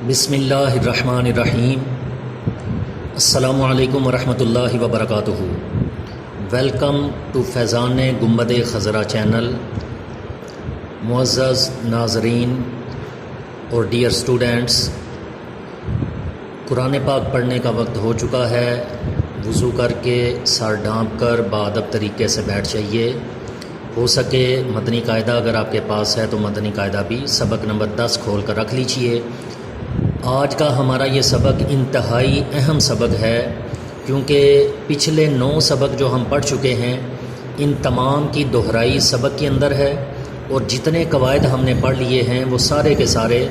بسم اللہ الرحمن الرحیم۔ السلام علیکم ورحمۃ اللہ وبرکاتہ۔ ویلکم ٹو فیضان گنبد خضرا چینل۔ معزز ناظرین اور ڈیئر اسٹوڈنٹس، قرآن پاک پڑھنے کا وقت ہو چکا ہے۔ وضو کر کے سر ڈھانپ کر باادب طریقے سے بیٹھ جائیے۔ ہو سکے مدنی قاعدہ اگر آپ کے پاس ہے تو مدنی قاعدہ بھی سبق نمبر 10 کھول کر رکھ لیجئے۔ آج کا ہمارا یہ سبق انتہائی اہم سبق ہے، کیونکہ پچھلے 9 سبق جو ہم پڑھ چکے ہیں ان تمام کی دہرائی سبق کے اندر ہے، اور جتنے قواعد ہم نے پڑھ لیے ہیں وہ سارے کے سارے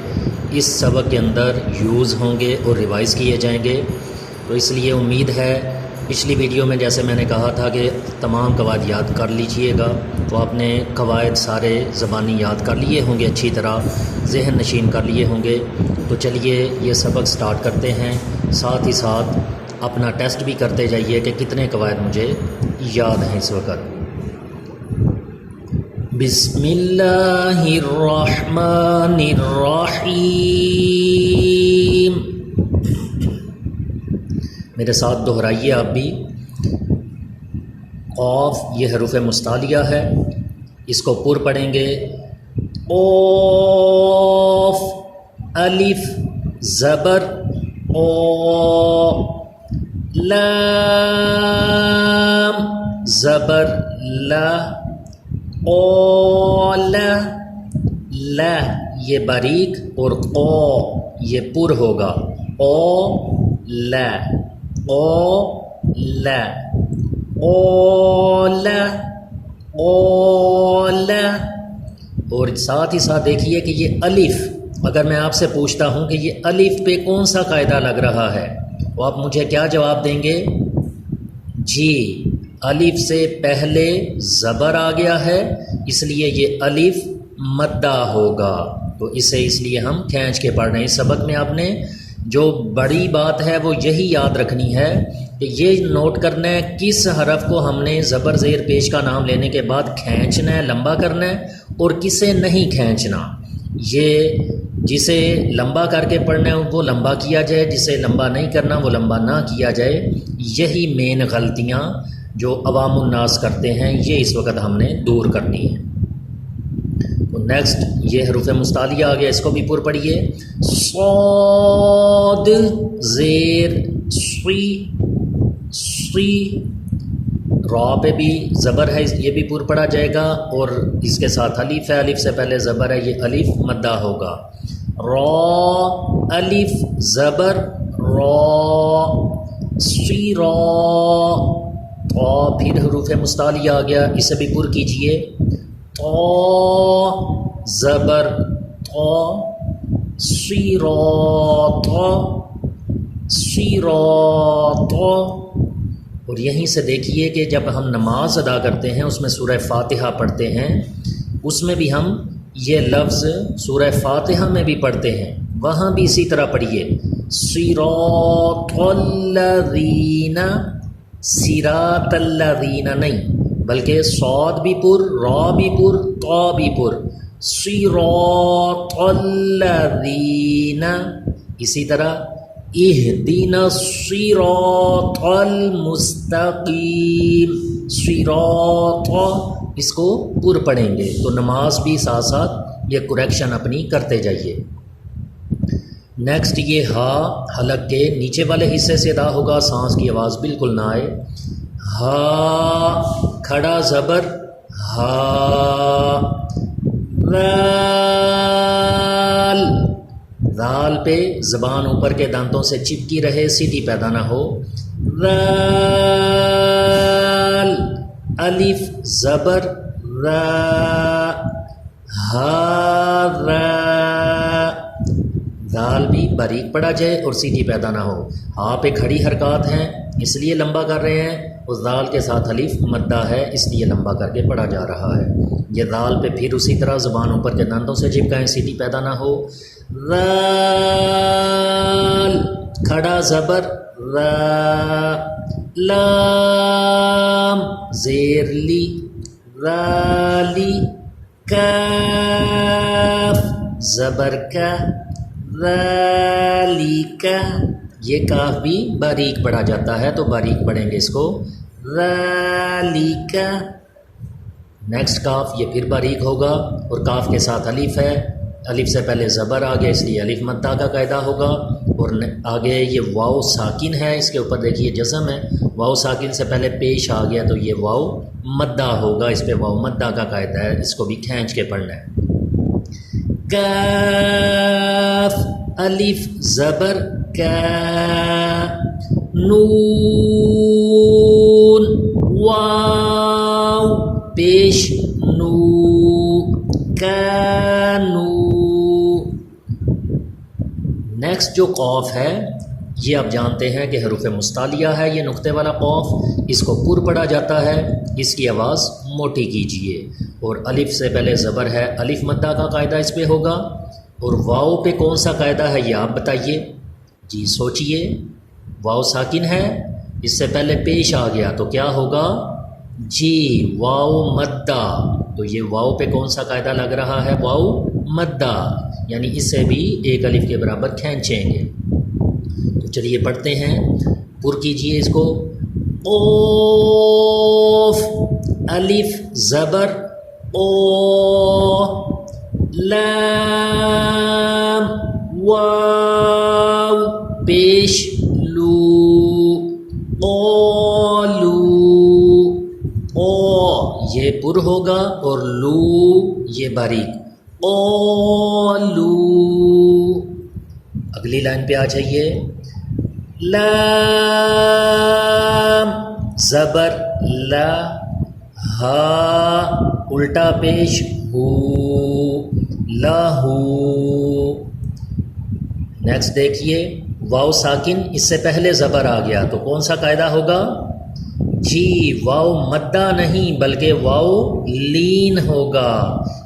اس سبق کے اندر یوز ہوں گے اور ریوائز کیے جائیں گے۔ تو اس لیے امید ہے پچھلی ویڈیو میں جیسے میں نے کہا تھا کہ تمام قواعد یاد کر لیجئے گا، تو آپ نے قواعد سارے زبانی یاد کر لیے ہوں گے، اچھی طرح ذہن نشین کر لیے ہوں گے۔ تو چلیے یہ سبق سٹارٹ کرتے ہیں، ساتھ ہی ساتھ اپنا ٹیسٹ بھی کرتے جائیے کہ کتنے قواعد مجھے یاد ہیں اس وقت۔ بسم اللہ الرحمن الرحیم۔ میرے ساتھ دہرائیے آپ بھی۔ قاف یہ حروف مستعلیہ ہے، اس کو پر پڑھیں گے۔ قاف، الف زبر او، لام زبر لا، قال لا یہ باریک، اور قو یہ پر ہوگا، قال قال قال قال۔ اور ساتھ ہی ساتھ دیکھیے کہ یہ الف، اگر میں آپ سے پوچھتا ہوں کہ یہ الف پہ کون سا قاعدہ لگ رہا ہے تو آپ مجھے کیا جواب دیں گے؟ جی، الف سے پہلے زبر آ گیا ہے، اس لیے یہ الف مدہ ہوگا۔ تو اسے اس لیے ہم کھینچ کے پڑھ رہے ہیں۔ اس سبق میں آپ نے جو بڑی بات ہے وہ یہی یاد رکھنی ہے کہ یہ نوٹ کرنا ہے کس حرف کو ہم نے زبر زیر پیش کا نام لینے کے بعد کھینچنا ہے، لمبا کرنا ہے، اور کسے نہیں کھینچنا۔ یہ جسے لمبا کر کے پڑھنا ہے وہ لمبا کیا جائے، جسے لمبا نہیں کرنا وہ لمبا نہ کیا جائے۔ یہی مین غلطیاں جو عوام الناس کرتے ہیں یہ اس وقت ہم نے دور کرنی ہے۔ تو نیکسٹ یہ حروف مستعلیہ آ گیا، اس کو بھی پر پڑھیے۔ صاد زیر صی، صی را پہ بھی زبر ہے، یہ بھی پر پڑھا جائے گا، اور اس کے ساتھ الف ہے، الف سے پہلے زبر ہے، یہ الف مدہ ہوگا۔ را الف زبر را، صی را، طا پھر حروف مستعلیہ آ گیا، اسے بھی پر کیجئے۔ طا زبر طا، صراط صراط۔ اور یہیں سے دیکھیے کہ جب ہم نماز ادا کرتے ہیں اس میں سورہ فاتحہ پڑھتے ہیں، اس میں بھی ہم یہ لفظ سورہ فاتحہ میں بھی پڑھتے ہیں، وہاں بھی اسی طرح پڑھیے۔ صراط الذین، صراط الذین نہیں بلکہ صاد بھی پر، را بھی پر، طا بھی پر، صراط الذین۔ اسی طرح اہدنا الصراط المستقیم، صراط اس کو پر پڑھیں گے۔ تو نماز بھی ساتھ ساتھ یہ کریکشن اپنی کرتے جائیے۔ نیکسٹ یہ ہا حلق کے نیچے والے حصے سے ادا ہوگا، سانس کی آواز بالکل نہ آئے۔ ہا کھڑا زبر ہا، ذال ذال پہ زبان اوپر کے دانتوں سے چپکی رہے، سیٹی پیدا نہ ہو۔ ذال الف زبر را، ہاذا ذال بھی باریک پڑھا جائے اور سیٹی پیدا نہ ہو۔ ہاں پہ کھڑی حرکات ہیں اس لیے لمبا کر رہے ہیں، اس ذال کے ساتھ الف مدہ ہے اس لیے لمبا کر کے پڑھا جا رہا ہے۔ یہ ذال پہ پھر اسی طرح زبان اوپر کے دانتوں سے چپکائیں، سیٹی پیدا نہ ہو۔ ذال کھڑا زبر را، لام زیر لی، رالی، کاف زبر کا، ذالک، یہ کاف بھی باریک پڑھا جاتا ہے تو باریک پڑھیں گے اس کو، ذالک۔ نیکسٹ کاف یہ پھر باریک ہوگا اور کاف کے ساتھ الف ہے، الف سے پہلے زبر آ گیا اس لیے الف مدہ کا قاعدہ ہوگا، اور آگے یہ واو ساکن ہے، اس کے اوپر دیکھیے جزم ہے، واو ساکن سے پہلے پیش آ گیا تو یہ واو مدہ ہوگا، اس پہ واو مدہ کا قاعدہ ہے، اس کو بھی کھینچ کے پڑھنا ہے۔ کاف الف زبر کا، نون واو پیش نو، کانو۔ نیکسٹ جو قوف ہے یہ آپ جانتے ہیں کہ حروف مستعلیہ ہے، یہ نقطے والا قوف، اس کو پر پڑھا جاتا ہے، اس کی آواز موٹی کیجئے، اور الف سے پہلے زبر ہے، الف مدہ کا قاعدہ اس پہ ہوگا، اور واو پہ کون سا قاعدہ ہے یہ آپ بتائیے، جی سوچئے، واو ساکن ہے، اس سے پہلے پیش آ گیا تو کیا ہوگا، جی واو مدہ، تو یہ واو پہ کون سا قاعدہ لگ رہا ہے، واو مدہ، یعنی اس سے بھی ایک الف کے برابر کھینچیں گے۔ تو چلیے پڑھتے ہیں، پر کیجئے اس کو، قوف الف زبر او، لام واو پیش لو، قولو، او یہ پر ہوگا اور لو یہ باریک، قولو۔ اگلی لائن پہ آ جائیے، لام زبر لا، ہا الٹا پیش ہو، لاہو۔ نیکسٹ دیکھیے، واو ساکن اس سے پہلے زبر آ گیا تو کون سا قاعدہ ہوگا، جی واو مدہ نہیں بلکہ واو لین ہوگا،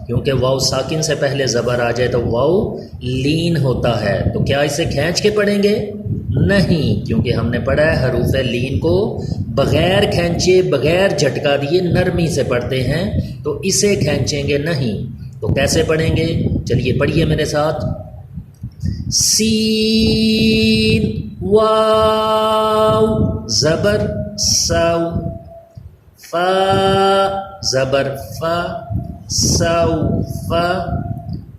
کیونکہ واو ساکن سے پہلے زبر آ جائے تو واو لین ہوتا ہے، تو کیا اسے کھینچ کے پڑھیں گے، نہیں، کیونکہ ہم نے پڑھا ہے حروف لین کو بغیر کھینچے بغیر جھٹکا دیے نرمی سے پڑھتے ہیں، تو اسے کھینچیں گے نہیں، تو کیسے پڑھیں گے، چلیے پڑھیے میرے ساتھ، سین واو زبر سو، فا زبر فا، سوفا،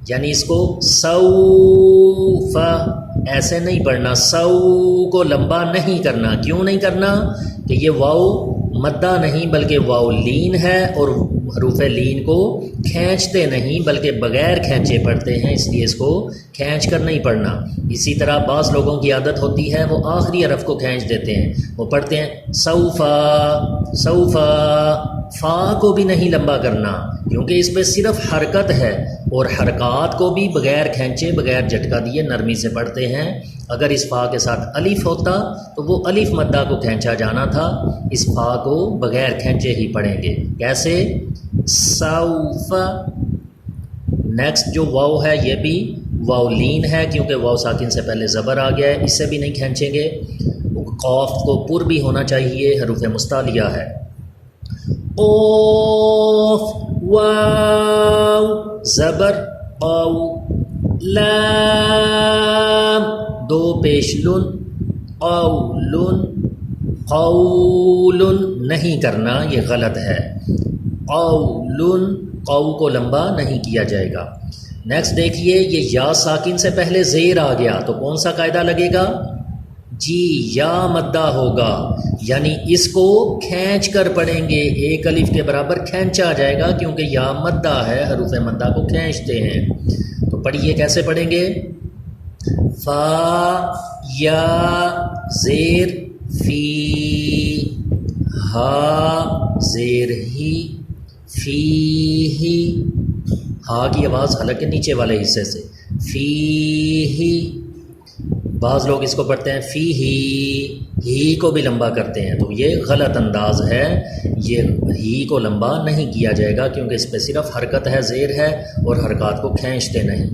یعنی اس کو سوفا ایسے نہیں پڑھنا، سو کو لمبا نہیں کرنا، کیوں نہیں کرنا کہ یہ واو مدہ نہیں بلکہ واو لین ہے، اور حروف لین کو کھینچتے نہیں بلکہ بغیر کھینچے پڑھتے ہیں، اس لیے اس کو کھینچ کر نہیں پڑھنا۔ اسی طرح بعض لوگوں کی عادت ہوتی ہے وہ آخری حرف کو کھینچ دیتے ہیں، وہ پڑھتے ہیں سوفا، سوفا، فا کو بھی نہیں لمبا کرنا کیونکہ اس پہ صرف حرکت ہے، اور حرکات کو بھی بغیر کھینچے بغیر جھٹکا دیے نرمی سے پڑھتے ہیں۔ اگر اس فا کے ساتھ الف ہوتا تو وہ الف مدہ کو کھینچا جانا تھا، اس فا کو بغیر کھینچے ہی پڑھیں گے، کیسے، سوفا۔ نیکسٹ جو واو ہے یہ بھی واو لین ہے کیونکہ واو ساکن سے پہلے زبر آ گیا ہے، اس سے بھی نہیں کھینچیں گے، قاف کو پر بھی ہونا چاہیے، حروف مستعلیہ ہے، قاف واو زبر قو، لام دو پیش لن، قولن، قولن نہیں کرنا، یہ غلط ہے، قولن، قو کو لمبا نہیں کیا جائے گا۔ نیکسٹ دیکھیے، یہ یا ساکن سے پہلے زیر آ گیا تو کون سا قاعدہ لگے گا، جی یا مدہ ہوگا، یعنی اس کو کھینچ کر پڑھیں گے، ایک الف کے برابر کھینچا جائے گا کیونکہ یا مدہ ہے، حروف مدہ کو کھینچتے ہیں۔ تو پڑھیے کیسے پڑھیں گے، فا یا زیر فی، ہا زیر ہی، فی ہی، ہا کی آواز حلق کے نیچے والے حصے سے، فی ہی، بعض لوگ اس کو پڑھتے ہیں فی ہی کو بھی لمبا کرتے ہیں، تو یہ غلط انداز ہے، یہ ہی کو لمبا نہیں کیا جائے گا کیونکہ اس پہ صرف حرکت ہے، زیر ہے، اور حرکات کو کھینچتے نہیں۔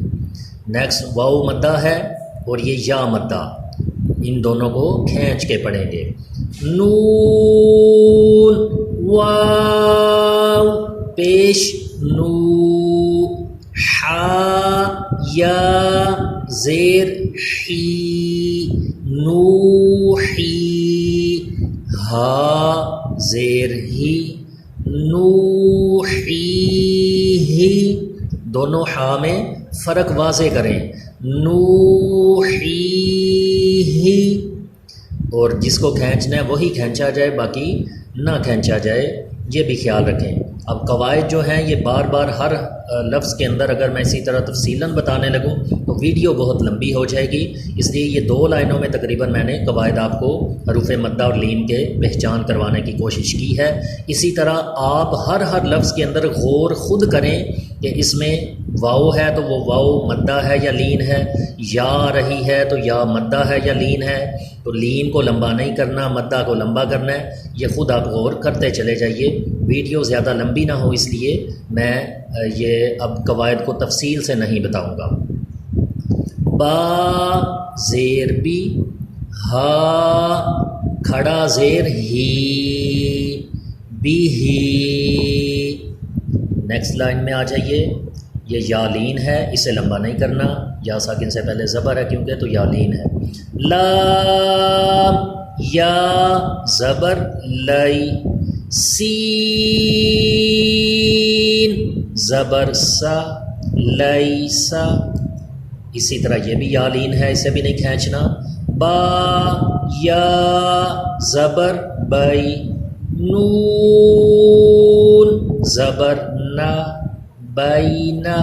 نیکسٹ واو مدہ ہے اور یہ یا مدہ، ان دونوں کو کھینچ کے پڑھیں گے، نون واو پیش نو، حا یا زیر حی نوحی، ہا زیر ہی نوحی ہی، دونوں ہا میں فرق واضح کریں، نوحی ہی، اور جس کو کھینچنا ہے وہی کھینچا جائے، باقی نہ کھینچا جائے، یہ بھی خیال رکھیں۔ اب قواعد جو ہیں یہ بار بار ہر لفظ کے اندر اگر میں اسی طرح تفصیلاً بتانے لگوں تو ویڈیو بہت لمبی ہو جائے گی، اس لیے یہ 2 لائنوں میں تقریباً میں نے قواعد آپ کو حروف مدہ اور لین کے پہچان کروانے کی کوشش کی ہے۔ اسی طرح آپ ہر لفظ کے اندر غور خود کریں کہ اس میں واو ہے تو وہ واو مدہ ہے یا لین ہے، یا آ رہی ہے تو یا مدہ ہے یا لین ہے، تو لین کو لمبا نہیں کرنا، مدہ کو لمبا کرنا ہے، یہ خود آپ غور کرتے چلے جائیے۔ ویڈیو زیادہ لمبی نہ ہو اس لیے میں یہ اب قواعد کو تفصیل سے نہیں بتاؤں گا۔ با زیر بی، ہا کھڑا زیر ہی، بی ہی۔ نیکسٹ لائن میں آ جائیے، یہ یا لین ہے، اسے لمبا نہیں کرنا، یا ساکن سے پہلے زبر ہے کیونکہ، تو یا لین ہے۔ لام یا زبر لئی، سین زبر سا لیسا، اسی طرح یہ بھی یا لین ہے، اسے بھی نہیں کھینچنا۔ با یا زبر بئی، نون زبر نا بینا،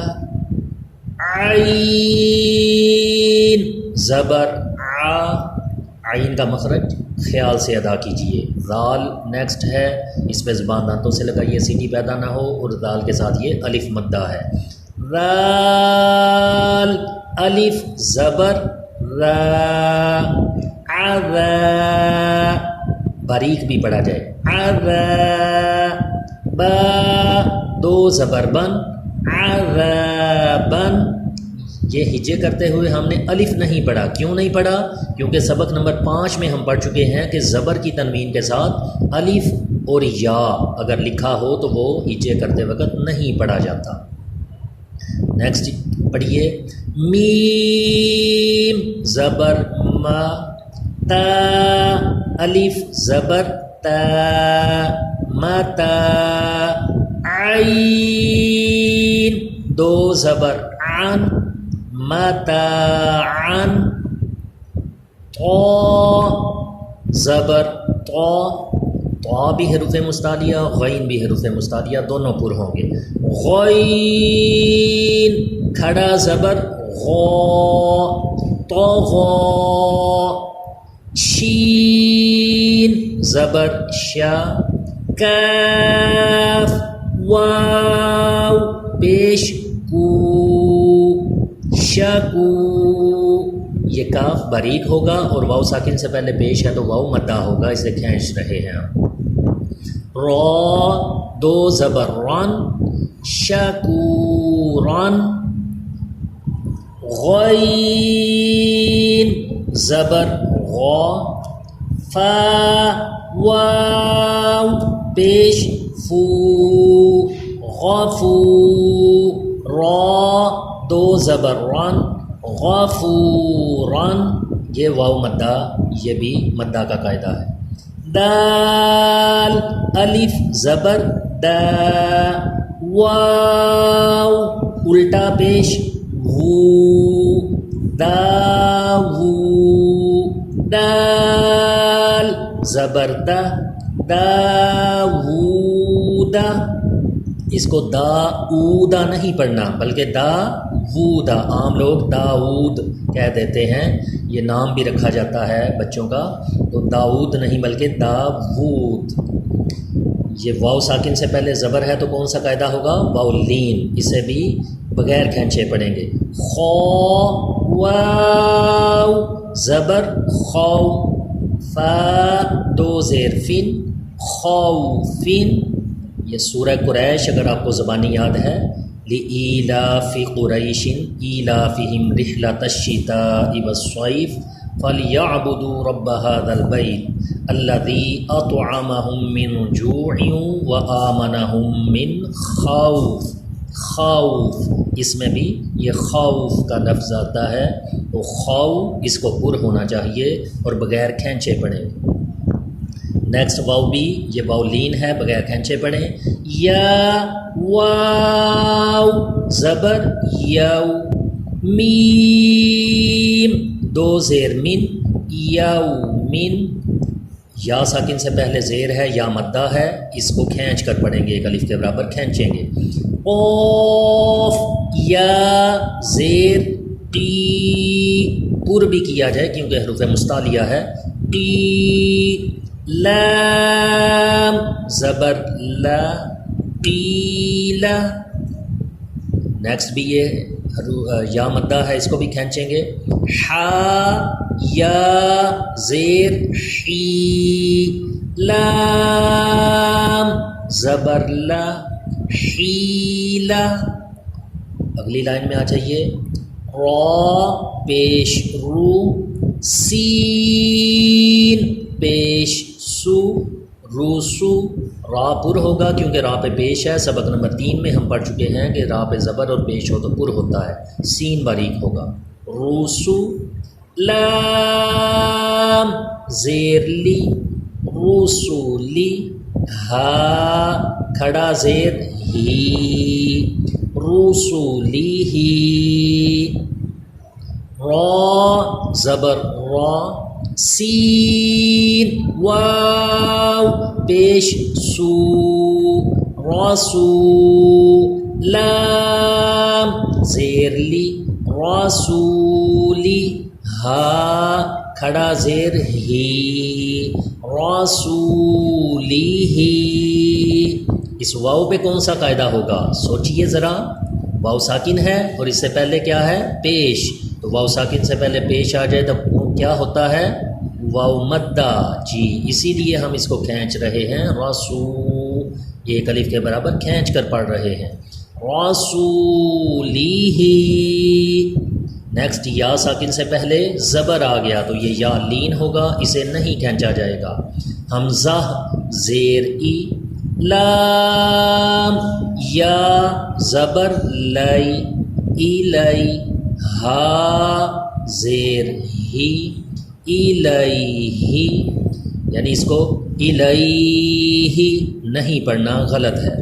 عین زبر ع، عین کا مخرج خیال سے ادا کیجئے۔ ذال نیکسٹ ہے، اس پہ زبان دانتوں سے لگائیے سیٹی پیدا نہ ہو، اور ذال کے ساتھ یہ الف مدہ ہے۔ ذال الف زبر را، عذا باریک بھی پڑھا جائے، عذا با 2 زبر بن، عذابن، یہ ہجے کرتے ہوئے ہم نے الف نہیں پڑھا، کیوں نہیں پڑھا؟ کیونکہ سبق نمبر 5 میں ہم پڑھ چکے ہیں کہ زبر کی تنوین کے ساتھ الف اور یا اگر لکھا ہو تو وہ ہجے کرتے وقت نہیں پڑھا جاتا۔ نیکسٹ پڑھیے، میم زبر ما، تا الف زبر تا، متا، عین 2 زبر عن، متاعن، طا زبر طا، طا بھی حروف مستعلیہ، غین بھی حروف مستعلیہ، دونوں پر ہوں گے۔ غین کھڑا زبر غا، طغا، شین زبر شا، کاف واو پیش کو، شکو، یہ کاف باریک ہوگا اور واو ساکن سے پہلے پیش ہے تو واو مدہ ہوگا، اسے کھینچ رہے ہیں ہم۔ را 2 زبر رن، شکورن، غین زبر غا، فا واو پیش فو، غفو، را 2 زبر رن، غفورن، یہ واو مدہ، یہ بھی مدہ کا قاعدہ ہے۔ دال الف زبر دا، واو الٹا پیش وو، داوو، دال زبر دا، داوودا، اس کو داؤدا نہیں پڑھنا بلکہ داوودا، عام لوگ داؤد کہہ دیتے ہیں، یہ نام بھی رکھا جاتا ہے بچوں کا، تو داؤد نہیں بلکہ داوود۔ یہ واو ساکن سے پہلے زبر ہے تو کون سا قاعدہ ہوگا؟ واو لین، اسے بھی بغیر کھینچے پڑھیں گے۔ خو واو زبر خو، فا 2 زیر فن، خوفن، یہ سورہ قریش اگر آپ کو زبانی یاد ہے، لِإِيلَافِ قُرَيْشٍ إِيلَافِهِمْ رِحْلَةَ الشِّتَاءِ وَالصَّيْفِ فَلْيَعْبُدُوا رَبَّ هَذَا الْبَيْتِ الَّذِي أَطْعَمَهُم مِّن جُوعٍ وَآمَنَهُم مِّن خَوْفٍ۔ خوف، اس میں بھی یہ خوف کا لفظ آتا ہے، تو خو اس کو پر ہونا چاہیے اور بغیر کھینچے پڑھیں۔ نیکسٹ واو بھی، یہ واو لین ہے، بغیر کھینچے پڑھیں۔ یا واو زبر یو، میم دو زیر من، یو من، یا ساکن سے پہلے زیر ہے، یا مدہ ہے، اس کو کھینچ کر پڑھیں گے، ایک الف کے برابر کھینچیں گے۔ قوف یا زیر قی، پر بھی کیا جائے کیونکہ حروف مستعلیہ ہے، قی، لام زبر لا، قیلا، نیکسٹ بھی یہ یا مدہ ہے، اس کو بھی کھینچیں گے۔ حا یا زیر حی، لام زبر لا، حیلا۔ اگلی لائن میں آ جائیے، را پیش رو، سین پیش سو، روسو، را پر ہوگا کیونکہ را پہ پیش ہے، سبق نمبر 3 میں ہم پڑھ چکے ہیں کہ را پہ زبر اور پیش ہو تو پر ہوتا ہے، سین باریک ہوگا، روسو، لام زیر لی، روسولی، ہا کھڑا زیر ہی، روسولی ہی، را زبر را، سین واو پیش سو، راسو، لام زیر لی، راسولی، ہا کھڑا زیر ہی، راسولی ہی۔ اس واو پہ کون سا قاعدہ ہوگا سوچئے ذرا، واو ساکن ہے اور اس سے پہلے کیا ہے پیش، تو واو ساکن سے پہلے پیش آ جائے تو کیا ہوتا ہے واو مدہ، جی اسی لیے ہم اس کو کھینچ رہے ہیں، راسو، ایک الف کے برابر کھینچ کر پڑھ رہے ہیں، راسولی ہی۔ نیکسٹ یا ساکن سے پہلے زبر آ گیا تو یہ یا لین ہوگا، اسے نہیں کھینچا جائے گا، حمزہ زیر ای، لام یا زبر لئی، ایلئی، ہا زیر ہی، ایلیہ، یعنی اس کو الیہ نہیں پڑھنا، غلط ہے،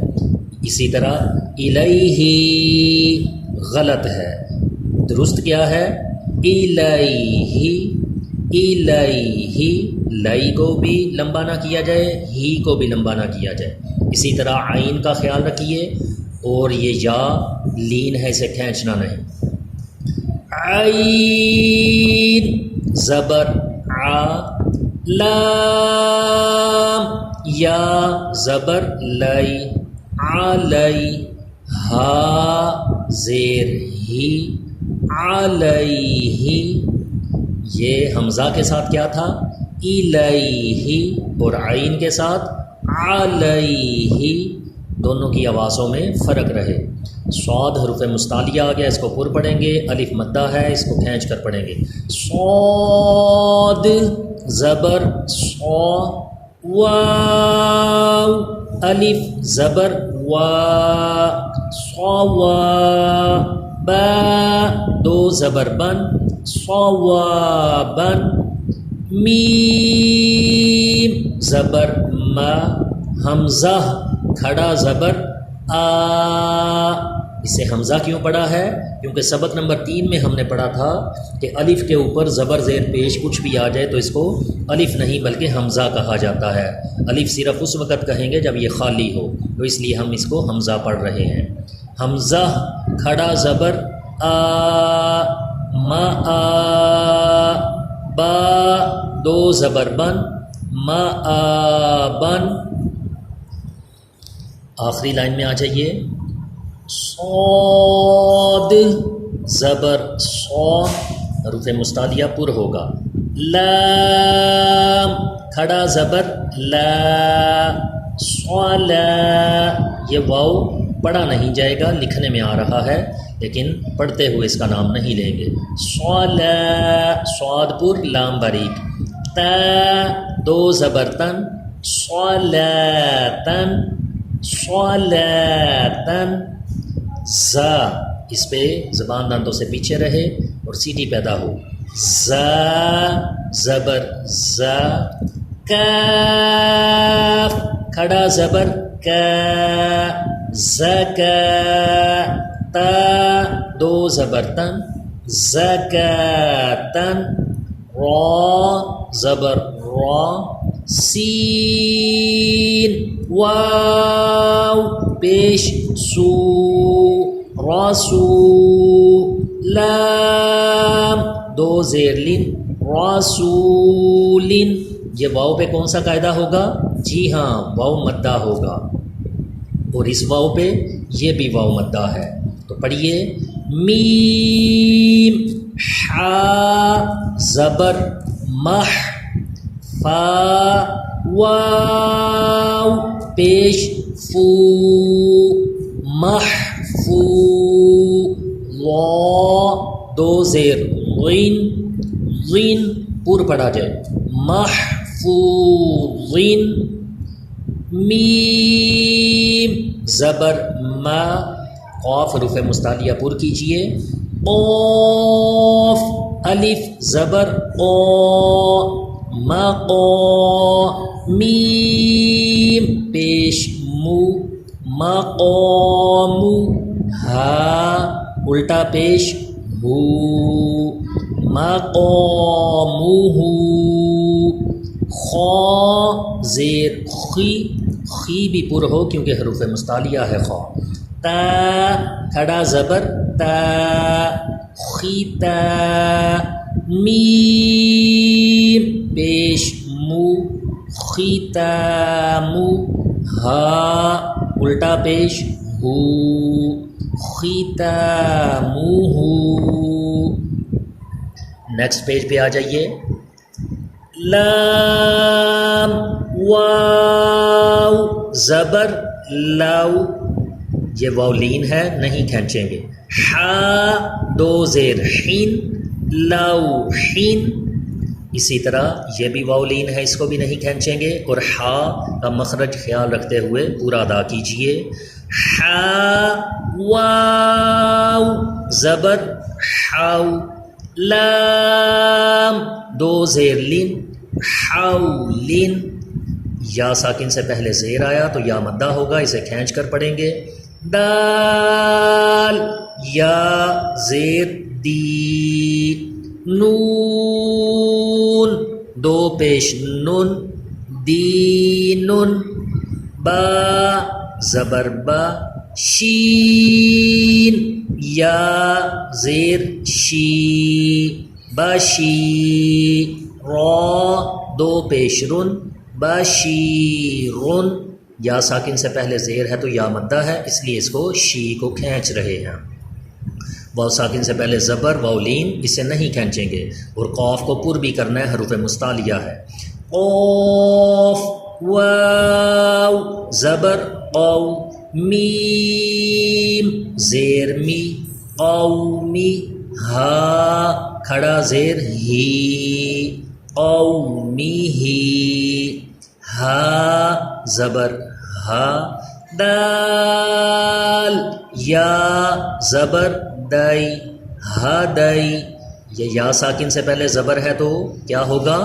اسی طرح الیہ غلط ہے، درست کیا ہے الیہ، الیہ، لئی کو بھی لمبا نہ کیا جائے، ہی کو بھی لمبا نہ کیا جائے، اسی طرح عین کا خیال رکھیے، اور یہ یا لین ہے، اسے کھینچنا نہیں، عین زبر ع، لام یا زبر لئی، علی، ہا زیر ہی، علیہ، یہ حمزہ کے ساتھ کیا تھا الیہ، اور عین کے ساتھ علیہ، دونوں کی آوازوں میں فرق رہے۔ صاد حروف مستعلیہ آ گیا، اس کو پر پڑھیں گے، الف مدہ ہے، اس کو کھینچ کر پڑھیں گے، صاد زبر صا، واو الف زبر وا، صوا، با دو زبر بن، صوابن، میم زبر ما، حمزہ کھڑا زبر آ، اسے حمزہ کیوں پڑھا ہے؟ کیونکہ سبق نمبر 3 میں ہم نے پڑھا تھا کہ الف کے اوپر زبر زیر پیش کچھ بھی آ جائے تو اس کو الف نہیں بلکہ حمزہ کہا جاتا ہے، الف صرف اس وقت کہیں گے جب یہ خالی ہو، تو اس لیے ہم اس کو حمزہ پڑھ رہے ہیں۔ حمزہ کھڑا زبر آ، ما آ، با دو زبر بن، ما آ بن، آخری لائن میں آ جائیے، صاد زبر صا، حروف مستعلیہ پر ہوگا، لام کھڑا زبر لا، صلا، یہ واو پڑھا نہیں جائے گا، لکھنے میں آ رہا ہے لیکن پڑھتے ہوئے اس کا نام نہیں لیں گے، صلا، صاد پر لام باریک، تا دو زبر تن، صلاتن، صلاتن، زا، اس پہ زبان دانتوں سے پیچھے رہے اور سیٹی پیدا ہو. زا زبر زا. کاف کھڑا زبر کا. زکا تا دو زبر تن. زکاتن. را زبر را. سین واو پیش سو راسو. لام دو زیر لن راسولن. یہ واو پہ کون سا قاعدہ ہوگا؟ جی ہاں واو مدہ ہوگا، اور اس واو پہ یہ بھی واو مدہ ہے. تو پڑھیے میم حا زبر مح. فا واو پیش فو محفو. وا دو زیر غین غین پور پڑھا جائے محفوظین. میم زبر ما. قاف حروف مستعلیہ پر کیجئے. قاف الف زبر قا مقا. میم پیش مو مقامو. ہا الٹا پیش ہو مقاموہ. خا زیر خی. خی بھی پر ہو کیونکہ حروف مستعلیہ ہے خا. تا کھڑا زبر تا. خیتا. میم پیش مو خیتامو. ہا الٹا پیش ہو خیتاموہ. نیکسٹ پیج پہ آ جائیے. لام واو زبر لاؤ. یہ واو لین ہے نہیں کھینچیں گے. حا دو زیر حین لاؤ حین. اسی طرح یہ بھی واو لین ہے، اس کو بھی نہیں کھینچیں گے. اور حا کا مخرج خیال رکھتے ہوئے پورا ادا کیجئے. حا واو زبر حاؤ. لام دو زیر لن حولن. یا ساکن سے پہلے زیر آیا تو یا مدہ ہوگا، اسے کھینچ کر پڑھیں گے. دال یا زیر دی. نون دو پیش نن دینن. با زبر با. شین یا زیر شی بشی. را دو پیش رن بشیرن. یا ساکن سے پہلے زیر ہے تو یا مدہ ہے، اس لیے اس کو شی کو کھینچ رہے ہیں. واو ساکن سے پہلے زبر واو لین، اسے نہیں کھینچیں گے. اور قاف کو پر بھی کرنا ہے، حروف مستعلیہ ہے. قاف واو زبر قو. میم زیر می قومی. ہا کھڑا زیر ہی قومی ہی. ہا زبر ہا. دال یا زبر دئی ہدئی. یہ یا ساکن سے پہلے زبر ہے تو کیا ہوگا؟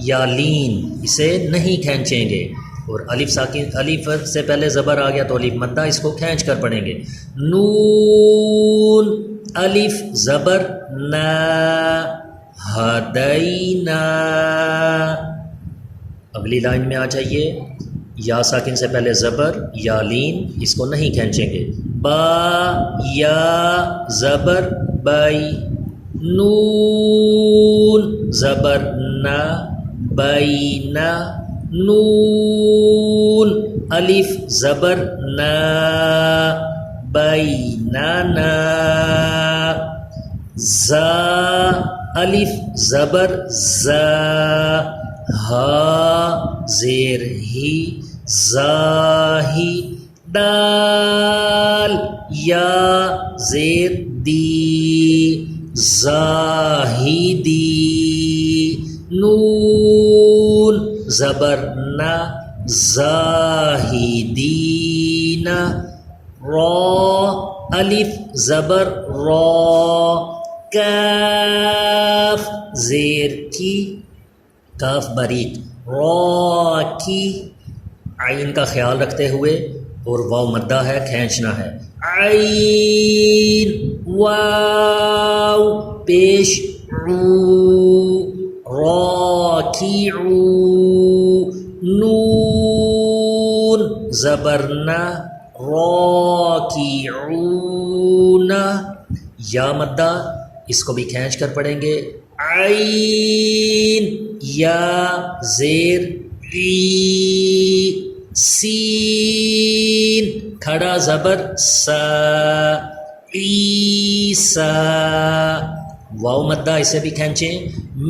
یا لین، اسے نہیں کھینچیں گے. اور الف ساکن الف سے پہلے زبر آ گیا تو الف مدہ، اس کو کھینچ کر پڑھیں گے. نون الف زبر نا ہدینا. اگلی لائن میں آ جائیے. یا ساکن سے پہلے زبر یا لین، اس کو نہیں کھینچیں گے. با یا زبر بائی. نون زبر نا بینا. نون الف زبر نا بیننا. زا الف زبر زا. ہا زیر ہی زاہی. دال یا زیر دی زاہدی. نون زبر نا زاہدین. را الف زبر را، کاف زیر کی، کاف باریک، را کی، عین کا خیال رکھتے ہوئے، اور واو مدہ ہے، کھینچنا ہے، عین، واو پیش عو، راکعو، نون زبرنا، راکعون، یا مدہ، اس کو بھی کھینچ کر پڑھیں گے، عین، یا زیر عی، سین کھڑا زبر سا، عیسا، واو مدہ، اسے بھی کھینچیں،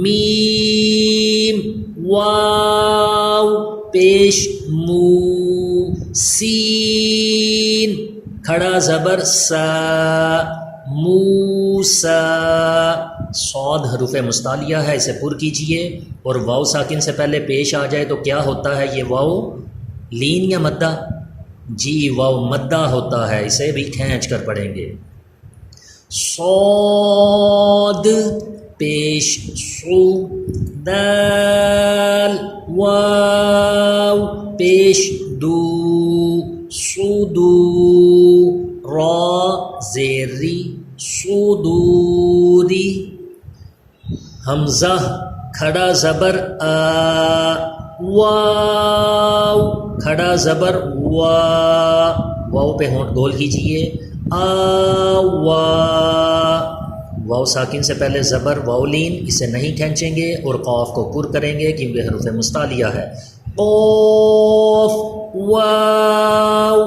میم، واو پیش مو، سین کھڑا زبر سا، موسا، صاد حروف مستعلیہ ہے، اسے پر کیجئے، اور واو ساکن سے پہلے پیش آ جائے تو کیا ہوتا ہے یہ واو؟ لین یا مدہ؟ جی واو مدہ ہوتا ہے، اسے بھی کھینچ کر پڑھیں گے، صاد پیش سو، دال، واو پیش دو، سودو، را زیری، صدوری، حمزہ کھڑا زبر آ، واو کھڑا زبر وا، واو پہ ہونٹ گول کیجئے، آوا، واو ساکن سے پہلے زبر واولین، اسے نہیں کھینچیں گے اور قاف کو پر کریں گے کیونکہ حروف مستعلیہ ہے، قاف، واو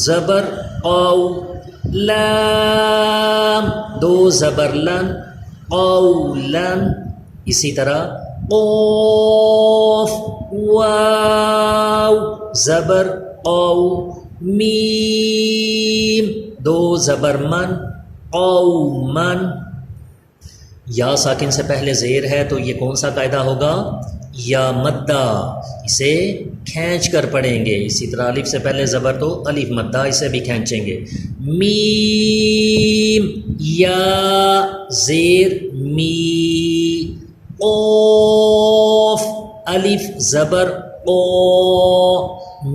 زبر قو، لام دو زبر لن، قولن، اسی طرح قاف، واو زبر قو، میم دو زبر من، قومن، یا ساکن سے پہلے زیر ہے تو یہ کون سا قاعدہ ہوگا؟ یا مدہ، اسے کھینچ کر پڑھیں گے، اسی طرح الف سے پہلے زبر تو الف مدہ، اسے بھی کھینچیں گے، میم، یا زیر می، قاف الف زبر قو،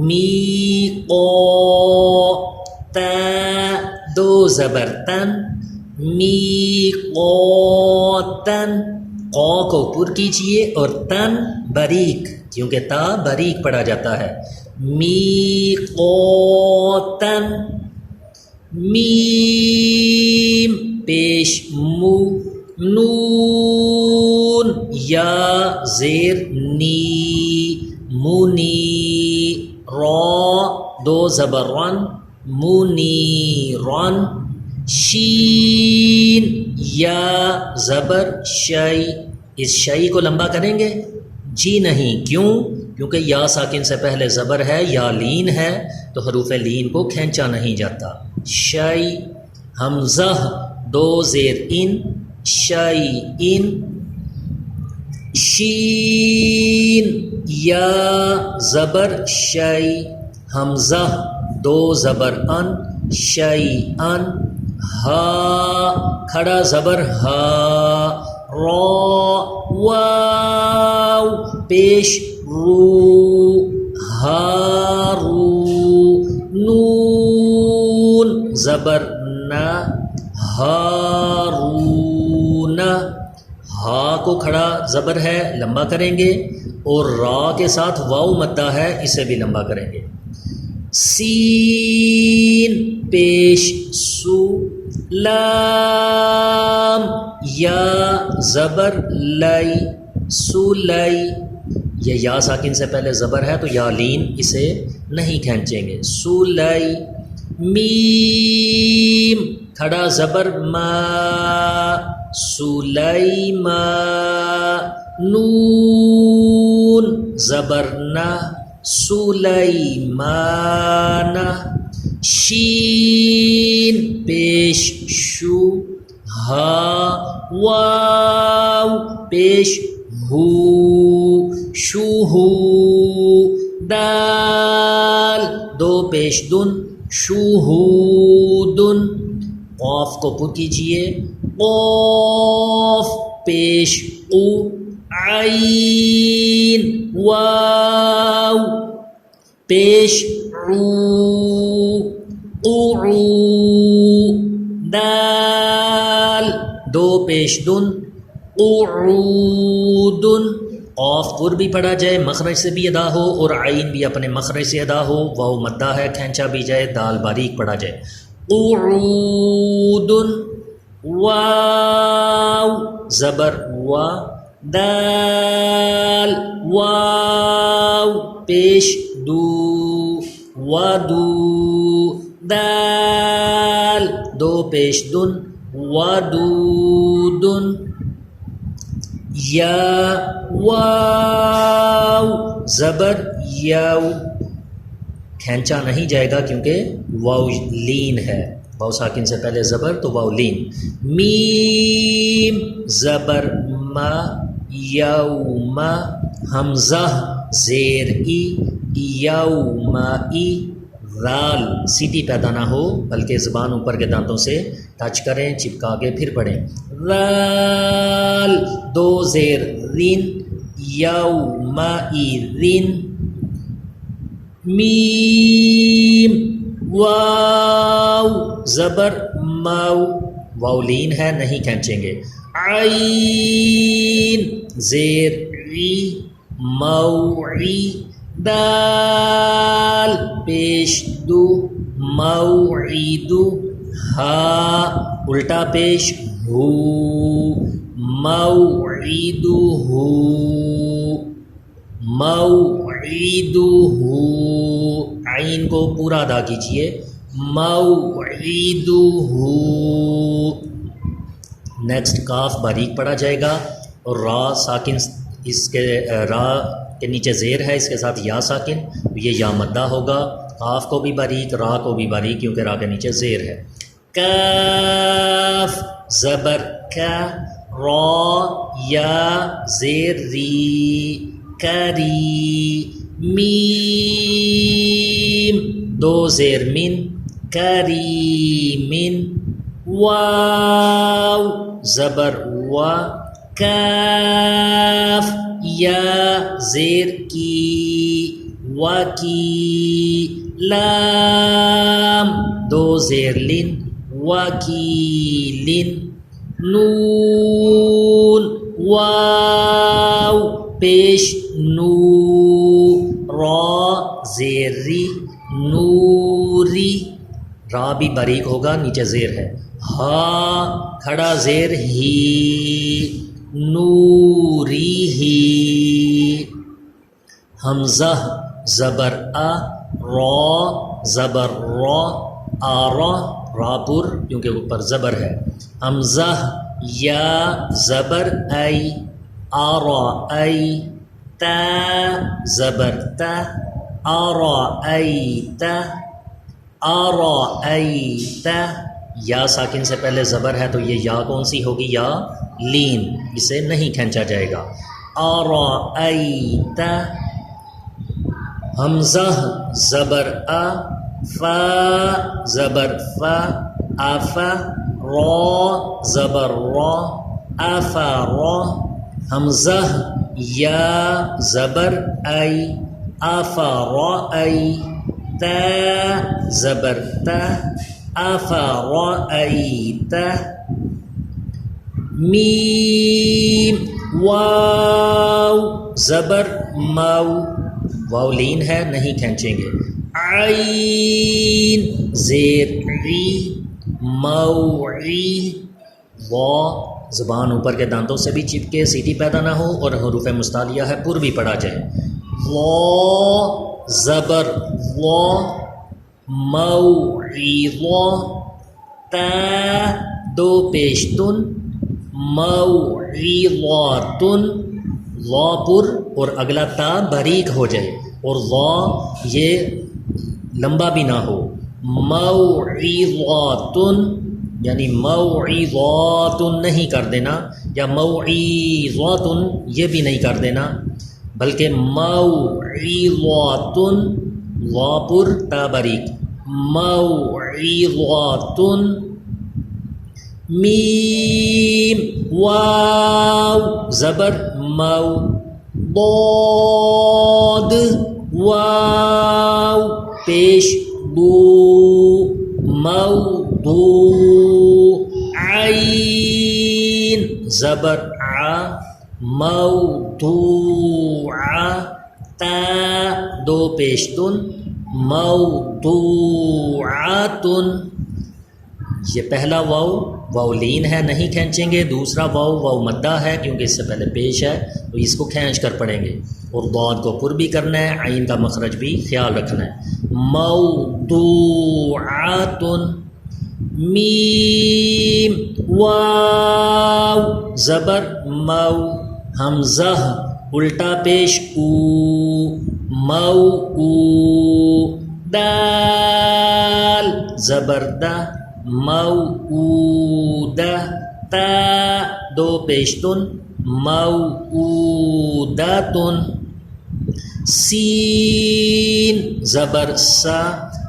می قو، تا دو زبر تن، می قوتن، قو کو پر کیجئے اور تن باریک، کیونکہ تا باریک پڑھا جاتا ہے، می قوتن، میم پیش مو، نون یا زیر نی، مونی، را دو زبر رن، مونی رن، شین یا زبر شی، اس شی کو لمبا کریں گے؟ جی نہیں، کیوں؟ کیونکہ یا ساکن سے پہلے زبر ہے، یا لین ہے، تو حروف لین کو کھینچا نہیں جاتا، شی، حمزہ دو زیر ان، شی ان، شین یا زبر شی، حمزہ دو زبر ان، شی ان، ہا کھڑا زبر ہا، را، واو پیش رو، ہارو، نون زبر نا، ہارون، ہا کو کھڑا زبر ہے، لمبا کریں گے، اور را کے ساتھ واو مدہ ہے، اسے بھی لمبا کریں گے، سین پیش سو، لام یا زبر لئی، سولی، یہ یا ساکن سے پہلے زبر ہے تو یا لین، اسے نہیں کھینچیں گے، سولی، میم کھڑا زبر ما، سلیما، نون زبرنا، سلیمان، شین پیش شو، ہا واو پیش ہو، شوہو، دال دو پیش دن، شوہودن، قاف کو پر کیجئے، قاف پیش قو، عین واو پیش عو، قعو، دال دو پیش دن، قعود، قاف پر بھی پڑھا جائے مخرج سے بھی ادا ہو اور عین بھی اپنے مخرج سے ادا ہو، واو مدہ ہے کھینچا بھی جائے، دال باریک پڑھا جائے، قعود، واو زبر وا، دال واو پیش دو، ودو، دال دو پیش دن، ودودن، یا واو زبر یاو، کھینچا نہیں جائے گا کیونکہ واو لین ہے، واو ساکن سے پہلے زبر تو واو لین، میم زبر ما، یوم حمزہ زیر ای، یومئی، ذال سیدھی پیدا نہ ہو بلکہ زبان اوپر کے دانتوں سے ٹچ کریں، چپکا کے پھر پڑھیں، ذال دو زیر رین، یومئذ، میم واو زبر ماو، واو لین ہے نہیں کھینچیں گے، عین زیر عی، موعی، دال پیش دو، موعید، ہا الٹا پیش ہو، موعید ہو، موعید ہو، عین کو پورا ادا کیجئے، موعید ہو، نیکسٹ کاف باریک پڑھا جائے گا اور را ساکن، اس کے را کے نیچے زیر ہے، اس کے ساتھ یا ساکن، یہ یا مدہ ہوگا، کاف کو بھی باریک، را کو بھی باریک کیونکہ را کے نیچے زیر ہے، کاف زبر کا، را یا زیر ری، کری، میم دو زیر من، کریمن، واو زبر وا، کاف یا زیر کی، وکی، لام دو زیر لن، وکیلن، نون واو پیش نو، را زیر ری، نوری، را بھی باریک ہوگا نیچے زیر ہے، ہا کھڑا زیر ہی، نوری ہی، حمزہ زبر آ، را زبر را، آرا را پر کیونکہ اوپر زبر ہے، حمزہ یا زبر ای، آرا ای، تا زبر تا، آرا ای تا، آرا ای تا، یا ساکن سے پہلے زبر ہے تو یہ یا کون سی ہوگی؟ یا لین، اسے نہیں کھینچا جائے گا، آرا ای تا، حمزہ زبر آ، فا زبر فا، آفا، را زبر را، آفا را، حمزہ یا زبر ای، آفا را ای، تا زبر تا، آفا را ای تا، میم واو زبر ماو، واو لین ہے نہیں کھینچیں گے، عین زیر عی، موعی، وا زبان اوپر کے دانتوں سے بھی چپکے سیٹی پیدا نہ ہو اور حروف مستعلیہ ہے پر بھی پڑھا جائے، وا زبر وا، موعظہ، تا دو پیش تن، موعظۃ، وا پر اور اگلا تا باریک ہو جائے اور وا یہ لمبا بھی نہ ہو، موعظۃ یعنی موعظات نہیں کر دینا یا موعظات یہ بھی نہیں کر دینا بلکہ موعظات، وا پر تا باریک، موعظات، میم واو زبر مو ضاد واو پیش دو موضوع عین زبر ع موضوع تا دو پیش تن موضوعات یہ پہلا واو واو لین ہے نہیں کھینچیں گے، دوسرا واو واو مدہ ہے کیونکہ اس سے پہلے پیش ہے تو اس کو کھینچ کر پڑھیں گے، اور ضاد کو پر بھی کرنا ہے، عین کا مخرج بھی خیال رکھنا ہے۔ موضوعات میم واو زبر مو حمزہ الٹا پیش او مو او دال زبر دا موعودہ تا دو پیشتن موعوداتن سین زبر سا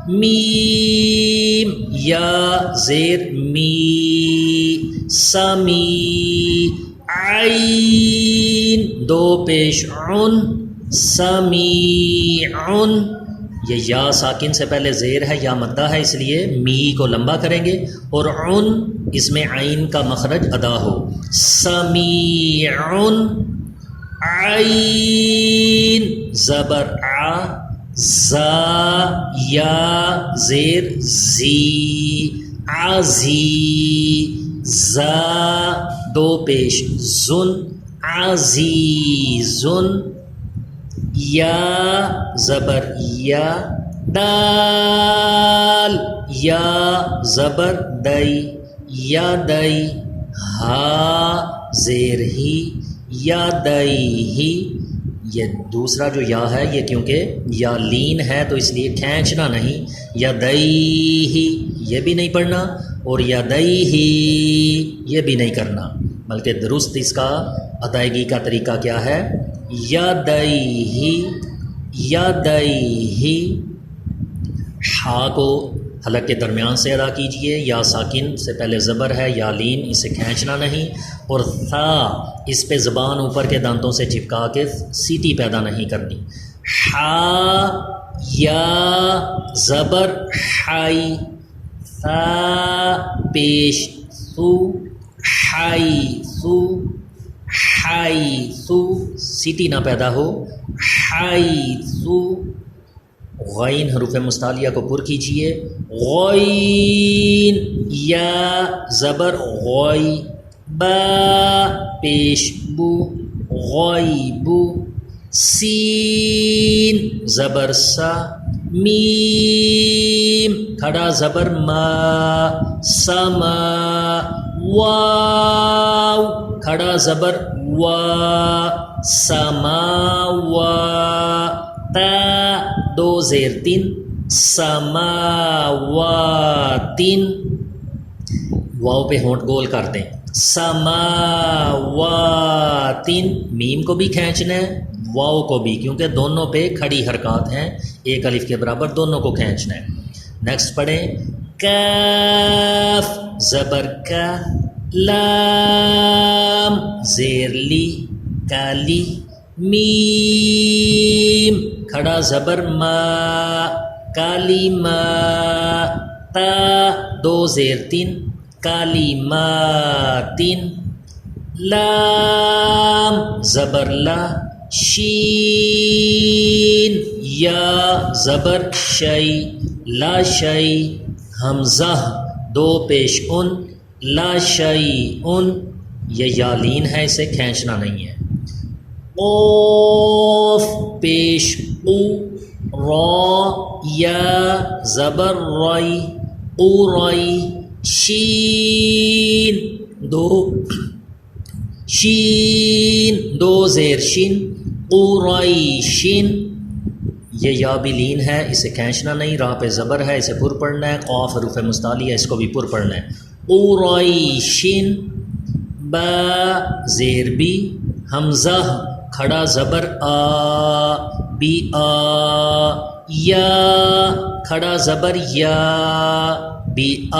میم یا زیر می سمی عین دو پیش عن سمیعن یہ یا ساکن سے پہلے زیر ہے یا مدہ ہے اس لیے می کو لمبا کریں گے، اور عن اس میں عین کا مخرج ادا ہو سمیعن عین زبر ع زا یا زیر زی عزی زا دو پیش زن عزیزن یا زبر یا دال یا زبر دئی یا دئی ہا زیر ہی یا دئی ہی یہ دوسرا جو یا ہے یہ کیونکہ یا لین ہے تو اس لیے کھینچنا نہیں، یا دئی ہی یہ بھی نہیں پڑھنا اور یا دئی ہی یہ بھی نہیں کرنا، بلکہ درست اس کا ادائیگی کا طریقہ کیا ہے یدیہ یدیہ ہا کو حلق کے درمیان سے ادا کیجئے، یا ساکن سے پہلے زبر ہے یا لین اسے کھینچنا نہیں، اور ثا اس پہ زبان اوپر کے دانتوں سے چپکا کے سیٹی پیدا نہیں کرنی۔ ہا یا زبر حی ثا پیش سو حی سو حی سو سیٹی نہ پیدا ہو حی سو۔ غین حروف مستعلیہ کو پر کیجئے، غین یا زبر غوی با پیش بو غیبو سین زبر سا میم کھڑا زبر ما سما واو کھڑا زبر وا سماوا تا دو زیر تین سماواتن واو پہ ہونٹ گول کر دیں سماواتن، میم کو بھی کھینچنا ہے واو کو بھی کیونکہ دونوں پہ کھڑی حرکات ہیں، ایک الف کے برابر دونوں کو کھینچنا ہے۔ نیکسٹ پڑھیں کاف زبر کا لام زیر لی کالی میم کھڑا زبر ما کالی ما تا دو زیر تین کالی ما تین لام زبر لا شین یا زبر شی لا شی حمزہ دو پیش ان لا شی ان یہ یالین ہے اسے کھینچنا نہیں ہے۔ قوف پیش قو را یا زبر رائی قورائی شین دو زیر شین قریشن یہ یا بھی لین ہے اسے کھینچنا نہیں، را پہ زبر ہے اسے پر پڑھنا ہے، قاف حروف مستعلیہ اس کو بھی پر پڑھنا ہے۔ قریشن با زیر بی حمزہ کھڑا زبر آ بی آ یا کھڑا زبر یا بی آ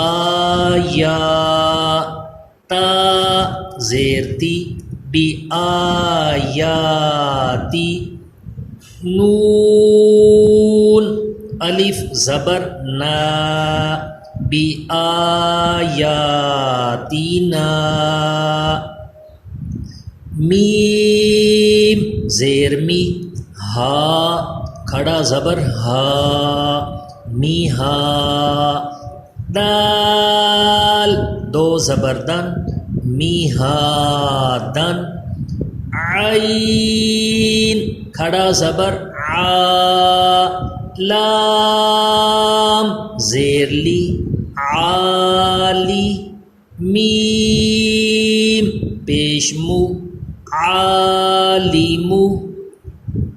یا تا زیر تی بی آیاتی نون الف زبر نا بی آیاتینا میم زیر می ہا کھڑا زبر ہا می ہا دال دو زبر دن می ہا دن عین کھڑا زبر آ لام زیر لی عالی میم پیش مو عالمو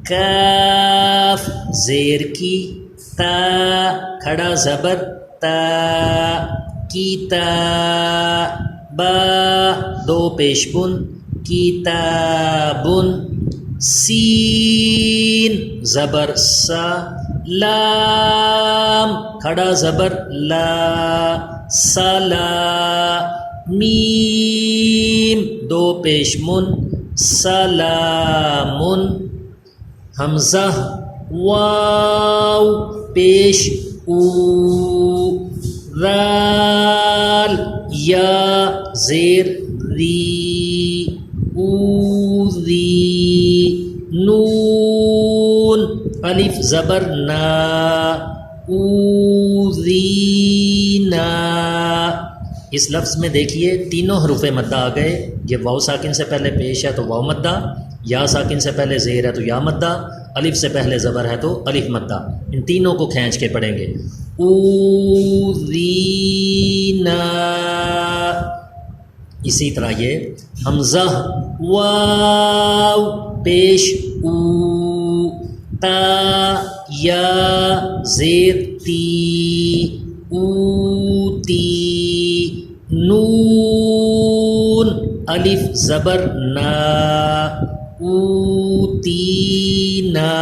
کاف زیر کی تا کھڑا زبر تا کیتا با دو پیش بن کتابن سین زبر سا لام کھڑا زبر لا سلا میم دو پیش من سلامن حمزہ واو پیش او ذال یا زیر ری اوذی نون الف زبر نا اوذینا اس لفظ میں دیکھیے تینوں حروف مدہ آ گئے. یہ واو ساکن سے پہلے پیش ہے تو واو مدہ، یا ساکن سے پہلے زیر ہے تو یا مدہ، الف سے پہلے زبر ہے تو الف مدہ. ان تینوں کو کھینچ کے پڑھیں گے. اوذینا. اسی طرح یہ حمزہ واو پیش او تا یا زیر تی اوتی نون الف زبر نا اوتینا.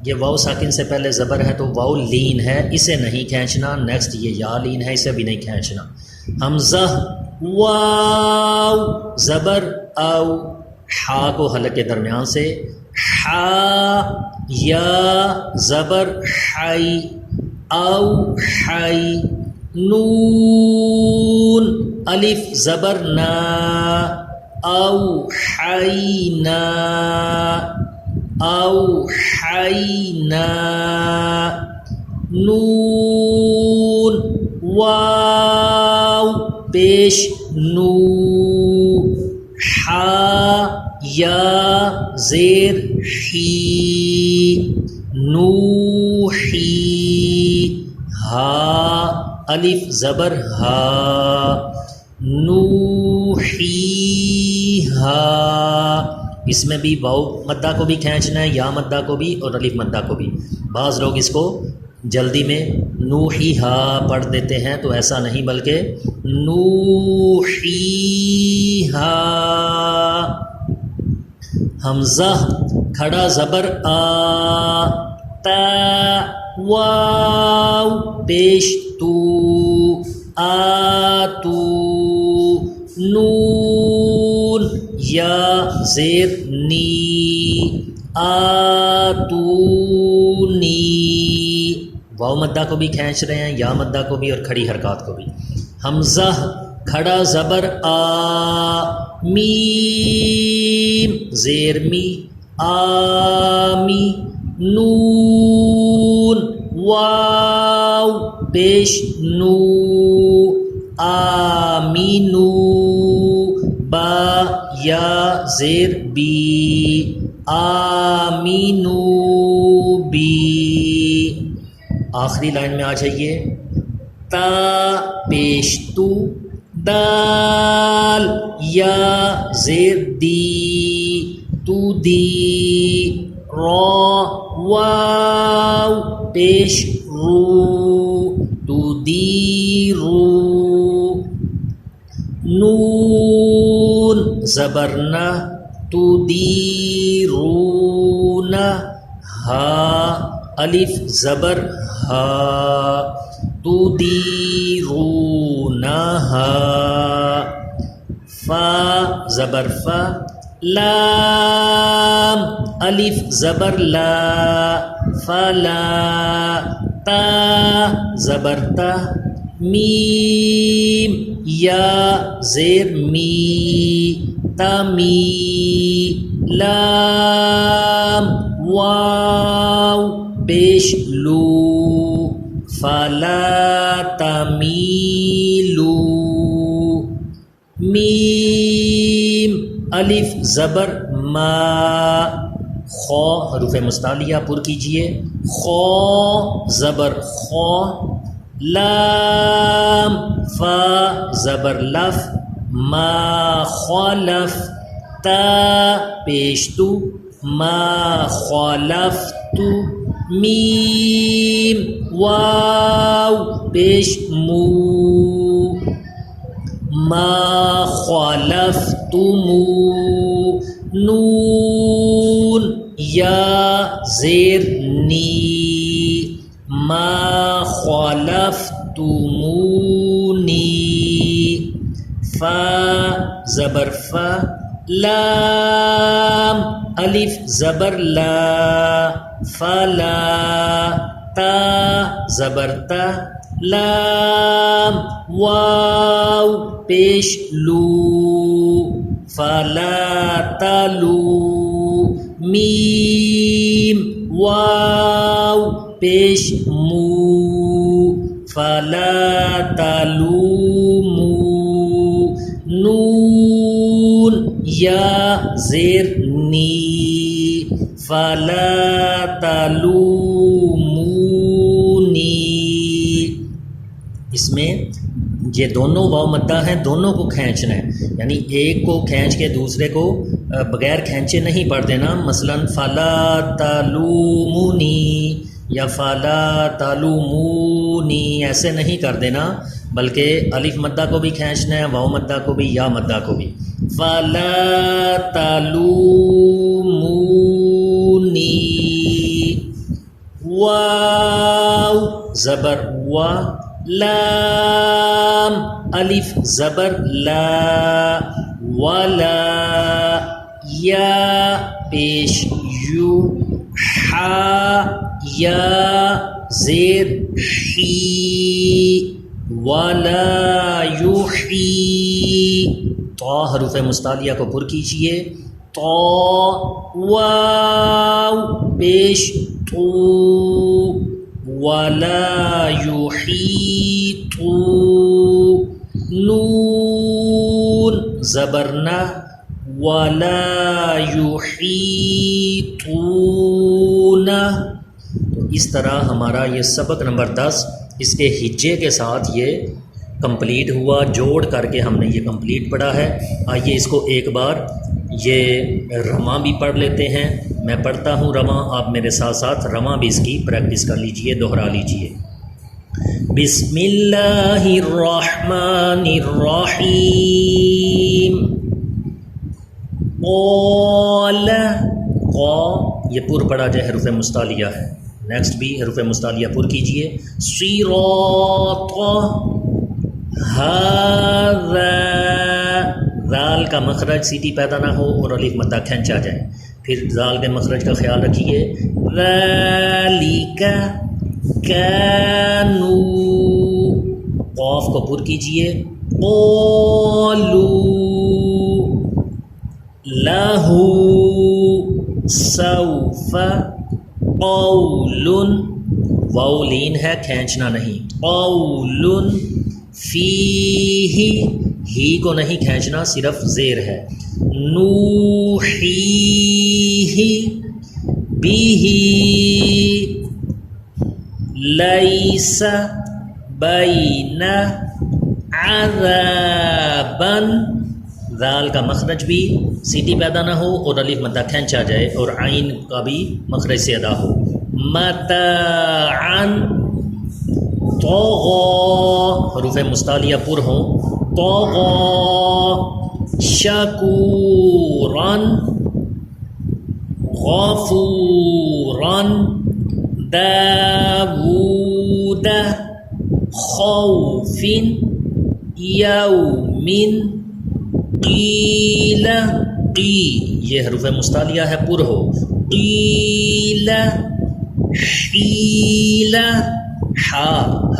یہ واو ساکن سے پہلے زبر ہے تو واو لین ہے، اسے نہیں کھینچنا. نیکسٹ یہ یا لین ہے، اسے بھی نہیں کھینچنا. حمزہ واو زبر او ہا کو حلق کے درمیان سے ہا یا زبر حی او حی نون الف زبر نا او حینا او حینا نون واو پیش نو حا یا زیر حی نوحی ہا الف زبر ہا نوحیہا. اس میں بھی واو مدہ کو بھی کھینچنا ہے، یا مدہ کو بھی اور الف مدہ کو بھی. بعض لوگ اس کو جلدی میں نوحیہا پڑھ دیتے ہیں، تو ایسا نہیں بلکہ نوحیہا. حمزہ کھڑا زبر آ تا واو پیش تو آتو نون یا زیر نی آتونی. واو مدہ کو بھی کھینچ رہے ہیں، یا مدہ کو بھی اور کھڑی حرکات کو بھی. حمزہ کھڑا زبر آ میم زیر می آمی نون واو پیش نو آمینو با یا زیر بی آمینو بی. آخری لائن میں آ جائیے. تا پیش تو دال یا زیر دی تو دی را واو پیش رو تو دی رو نون زبرنا تو دی رونا ہا الف زبر ہا تو دی رونا ہا. فا زبر فا، لام الف زبر لا فلا، تا زبر تا، میم یا زیر می تمی، لام واو پیش لو فلا تمیلو، میم الف زبر ما، خو حروف مستعلیہ پر کیجئے، خو زبر خو، لام فا زبر لف، ما خالف، تا پیشتو، ما خالفتو، میم واو پیش مو، ما خالفتمو، نون یا زیر نی، ما خالفتمونی، فا زبر فا، لام الف زبر لا فلا، تا زبر تا، لام واو پیش لو فلا تلو، میم واو پیش مو فلا تلومو، نون یا زیر نی فلا تلومونی۔ اس میں یہ دونوں واو مدہ ہیں، دونوں کو کھینچنا ہے، یعنی ایک کو کھینچ کے دوسرے کو بغیر کھینچے نہیں پڑھ دینا، مثلا فلا تلومونی یا فلا تلومونی ایسے نہیں کر دینا، بلکہ الف مدہ کو بھی کھینچنا ہے، واو مدہ کو بھی، یا مدہ کو بھی، فلا تلومونی، واو زبر وا، لام الف زبر لا ولا، یا پیش یو، حا یا زیر حی، ولا یحی، تو حروف مستعلیہ کو پر کیجئے، تو واو پیش تو، ولا یحیطو، نون زبرنا، ولا یحیطون۔ تو اس طرح ہمارا یہ سبق نمبر 10 اس کے ہجے کے ساتھ یہ کمپلیٹ ہوا، جوڑ کر کے ہم نے یہ کمپلیٹ پڑھا ہے۔ آئیے اس کو ایک بار یہ رواں بھی پڑھ لیتے ہیں، میں پڑھتا ہوں رواں، آپ میرے ساتھ ساتھ رواں بھی اس کی پریکٹس کر لیجئے، دہرا لیجئے۔ بسم اللہ الرحمن الرحیم، قال، قا یہ پر پڑھا جائے، حروف مستعلیہ ہے، نیکسٹ بھی حروف مستعلیہ پر کیجئے، صراط، ھذا، ذال کا مخرج سیٹی پیدا نہ ہو اور الف مدہ کھینچا جائے، پھر ذال کے مخرج کا خیال رکھیے، ذالک، کانو، قاف کو پر کیجئے، قالو، لہو، سوف، قول، واو لین ہے کھینچنا نہیں، قول، فیہ، ہی کو نہیں کھینچنا صرف زیر ہے، نوحیہ، بیہ، لیس، بین، عذابا، ذال کا مخرج بھی سیٹی پیدا نہ ہو اور الف مدہ کھینچا جائے اور عین کا بھی مخرج سے ادا ہو، متاعا، طغا، حروف مستعلیہ پر ہوں، طغا، شکورا، غفورا، داود، خوف، یوم، قیل قی یہ حروف مستعلیہ ہے پر ہو قیل حیل حا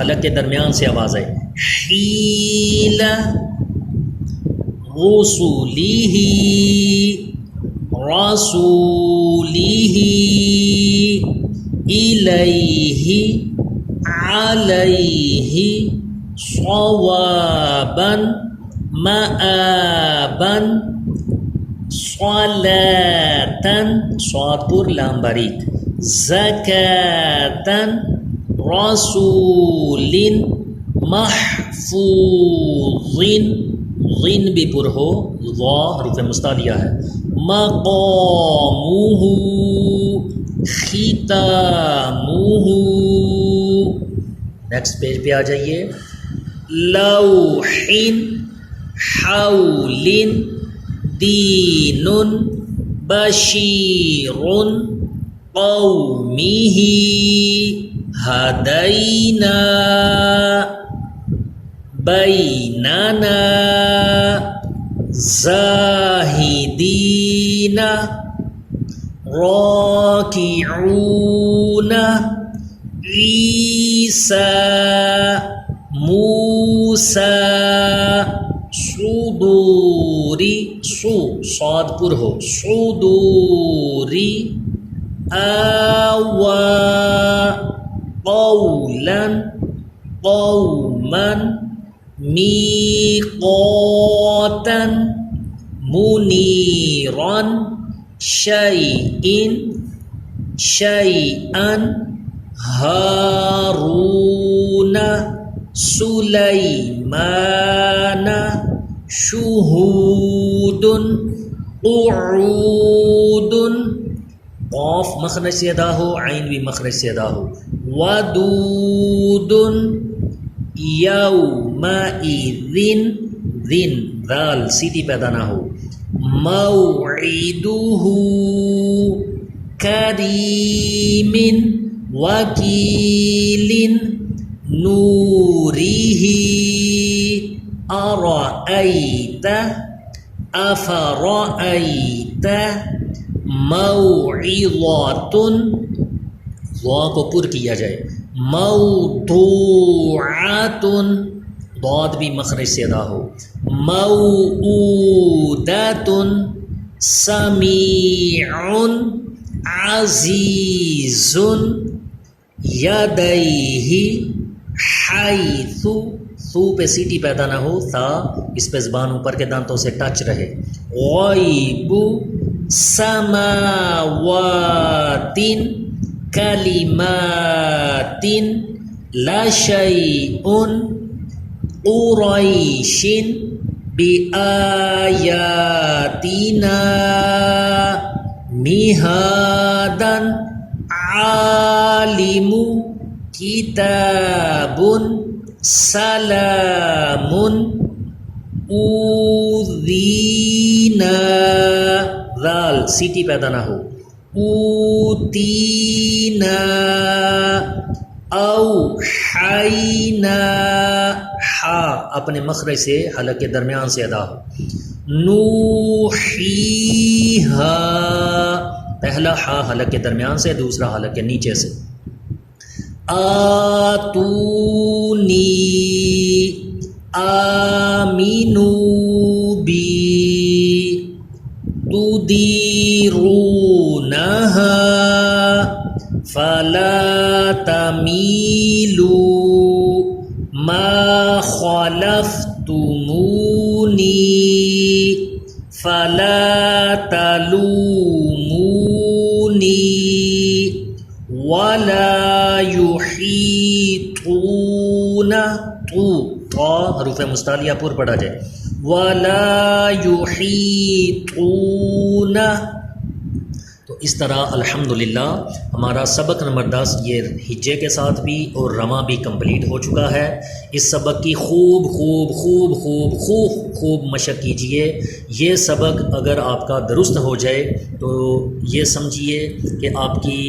حلق کے درمیان سے آواز ہے حیل رسولیہ رسولیہ الیہ علیہ صوابا مآبا صلاةً صاد پر لام باریک زکاةً رسول محفوظ غن بھی پر ہو ضا حروف مستعلیہ ہے مقامہ ختامہ نیکسٹ پیج پہ آ جائیے لوح حول دین بشیر قومہ ہدینا بیننا زاہدین راکعون عیسیٰ موسیٰ صدوری صاد پر ہو صدوری آوا قولا قوما میقاتا منیرا شیئا ہارون سلیمان شہود قعود قاف مخرج سے ادا ہو عین بھی مخرج سے ادا ہو ودود یومئذ ذن ذال سیدھی پیدا نہ ہو موعدہ کریم وکیل نورہ ارأیت افرأیت موعظۃ ضا کو پر کیا جائے موضوعۃ ضاد بھی مخرج سے ادا ہو موعودۃ سمیع عزیز یدیہ حیث سو پہ سیٹی پیدا نہ ہو تا اس پہ زبان اوپر کے دانتوں سے ٹچ رہے غیب سماوات کلمات لا شیء قریش بآیاتنا مہادا عالم کتاب سلام اوذینا ذال سیٹی پیدا نہ ہو اوتینا اوحینا ہا اپنے مخرج سے حلق کے درمیان سے ادا ہو نوحیہا پہلا ہا حلق کے درمیان سے دوسرا حلق کے نیچے سے آتونی آمینو بی تدیرونہا فلا تمیلوا ما خلفتمونی فلا تلومونی ولا یحیطون طا حروف مستعلیہ پر پڑھا جائے ولا یحیطون. تو اس طرح الحمدللہ ہمارا سبق نمبر 10 یہ ہجے کے ساتھ بھی اور رما بھی کمپلیٹ ہو چکا ہے. اس سبق کی خوب مشق کیجئے. یہ سبق اگر آپ کا درست ہو جائے تو یہ سمجھیے کہ آپ کی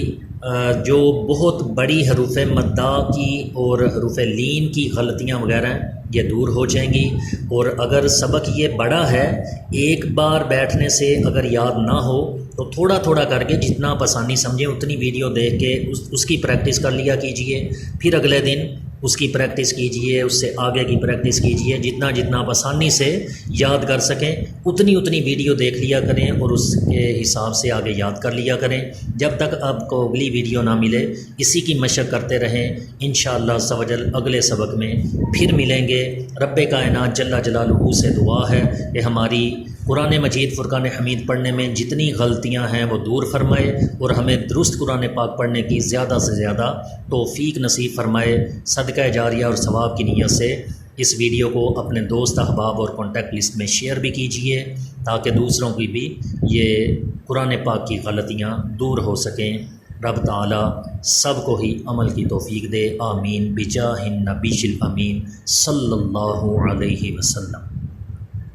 جو بہت بڑی حروف مدہ کی اور حروف لین کی غلطیاں وغیرہ ہیں یہ دور ہو جائیں گی۔ اور اگر سبق یہ بڑا ہے، ایک بار بیٹھنے سے اگر یاد نہ ہو تو تھوڑا تھوڑا کر کے جتنا آپ آسانی سمجھیں اتنی ویڈیو دیکھ کے اس کی پریکٹس کر لیا کیجئے، پھر اگلے دن اس کی پریکٹس کیجئے، اس سے آگے کی پریکٹس کیجئے، جتنا جتنا آپ آسانی سے یاد کر سکیں اتنی اتنی ویڈیو دیکھ لیا کریں اور اس کے حساب سے آگے یاد کر لیا کریں۔ جب تک آپ کو اگلی ویڈیو نہ ملے اسی کی مشق کرتے رہیں، انشاءاللہ عز و جل اگلے سبق میں پھر ملیں گے۔ رب کائنات جل جلالہ سے دعا ہے کہ ہماری قرآن مجید فرقان حمید پڑھنے میں جتنی غلطیاں ہیں وہ دور فرمائے اور ہمیں درست قرآن پاک پڑھنے کی زیادہ سے زیادہ توفیق نصیب فرمائے۔ صدقہ جاریہ اور ثواب کی نیت سے اس ویڈیو کو اپنے دوست احباب اور کانٹیکٹ لسٹ میں شیئر بھی کیجئے تاکہ دوسروں کی بھی یہ قرآن پاک کی غلطیاں دور ہو سکیں۔ رب تعالی سب کو ہی عمل کی توفیق دے، آمین بجاہ النبی الامین صلی اللہ علیہ وسلم۔